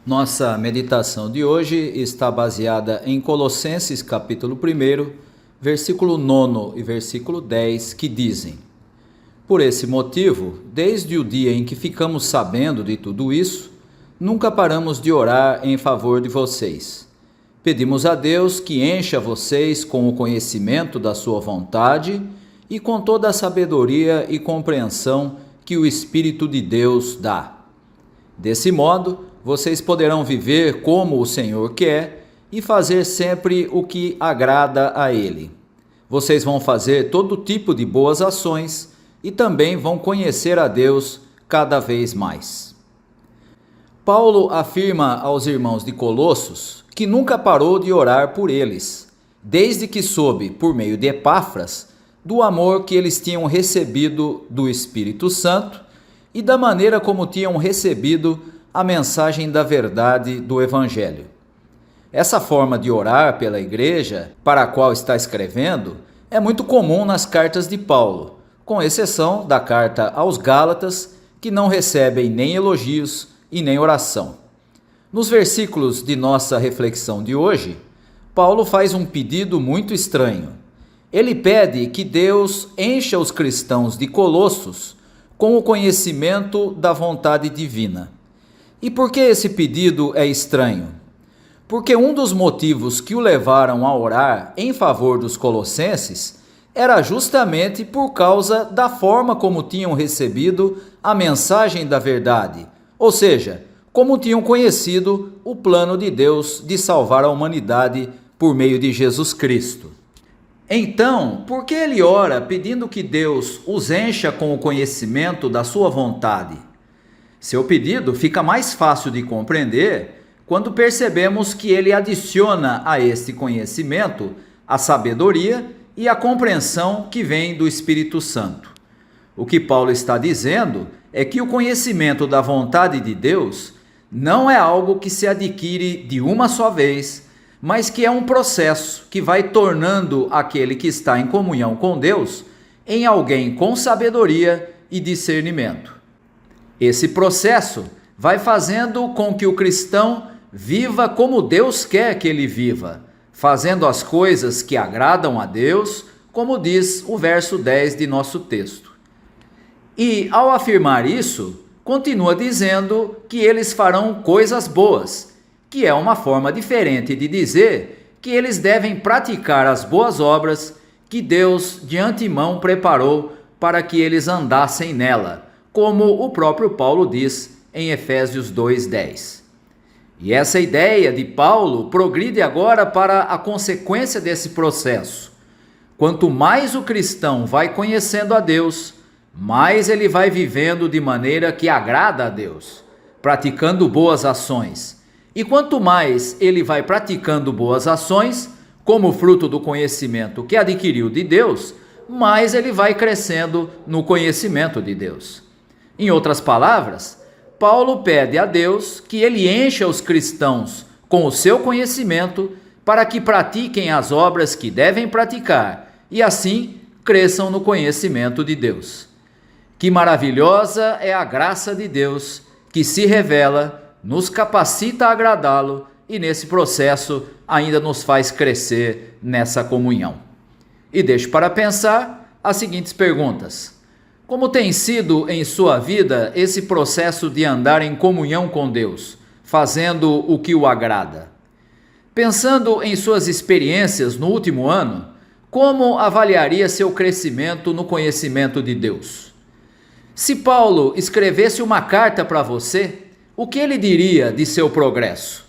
Nossa meditação de hoje está baseada em Colossenses capítulo 1, versículo 9 e versículo 10, que dizem: Por esse motivo, desde o dia em que ficamos sabendo de tudo isso, nunca paramos de orar em favor de vocês. Pedimos a Deus que encha vocês com o conhecimento da sua vontade e com toda a sabedoria e compreensão que o Espírito de Deus dá. Desse modo, vocês poderão viver como o Senhor quer e fazer sempre o que agrada a Ele. Vocês vão fazer todo tipo de boas ações e também vão conhecer a Deus cada vez mais. Paulo afirma aos irmãos de Colossos que nunca parou de orar por eles, desde que soube, por meio de Epáfras, do amor que eles tinham recebido do Espírito Santo e da maneira como tinham recebido a mensagem da verdade do Evangelho. Essa forma de orar pela igreja, para a qual está escrevendo, é muito comum nas cartas de Paulo, com exceção da carta aos Gálatas, que não recebem nem elogios e nem oração. Nos versículos de nossa reflexão de hoje, Paulo faz um pedido muito estranho. Ele pede que Deus encha os cristãos de Colossos com o conhecimento da vontade divina. E por que esse pedido é estranho? Porque um dos motivos que o levaram a orar em favor dos colossenses era justamente por causa da forma como tinham recebido a mensagem da verdade, ou seja, como tinham conhecido o plano de Deus de salvar a humanidade por meio de Jesus Cristo. Então, por que ele ora pedindo que Deus os encha com o conhecimento da sua vontade? Seu pedido fica mais fácil de compreender quando percebemos que ele adiciona a este conhecimento a sabedoria e a compreensão que vem do Espírito Santo. O que Paulo está dizendo é que o conhecimento da vontade de Deus não é algo que se adquire de uma só vez, mas que é um processo que vai tornando aquele que está em comunhão com Deus em alguém com sabedoria e discernimento. Esse processo vai fazendo com que o cristão viva como Deus quer que ele viva, fazendo as coisas que agradam a Deus, como diz o verso 10 de nosso texto. E, ao afirmar isso, continua dizendo que eles farão coisas boas, que é uma forma diferente de dizer que eles devem praticar as boas obras que Deus de antemão preparou para que eles andassem nela, como o próprio Paulo diz em Efésios 2:10. E essa ideia de Paulo progride agora para a consequência desse processo. Quanto mais o cristão vai conhecendo a Deus, mais ele vai vivendo de maneira que agrada a Deus, praticando boas ações. E quanto mais ele vai praticando boas ações, como fruto do conhecimento que adquiriu de Deus, mais ele vai crescendo no conhecimento de Deus. Em outras palavras, Paulo pede a Deus que ele encha os cristãos com o seu conhecimento para que pratiquem as obras que devem praticar e assim cresçam no conhecimento de Deus. Que maravilhosa é a graça de Deus que se revela, nos capacita a agradá-lo e nesse processo ainda nos faz crescer nessa comunhão. E deixo para pensar as seguintes perguntas. Como tem sido em sua vida esse processo de andar em comunhão com Deus, fazendo o que o agrada? Pensando em suas experiências no último ano, como avaliaria seu crescimento no conhecimento de Deus? Se Paulo escrevesse uma carta para você, o que ele diria de seu progresso?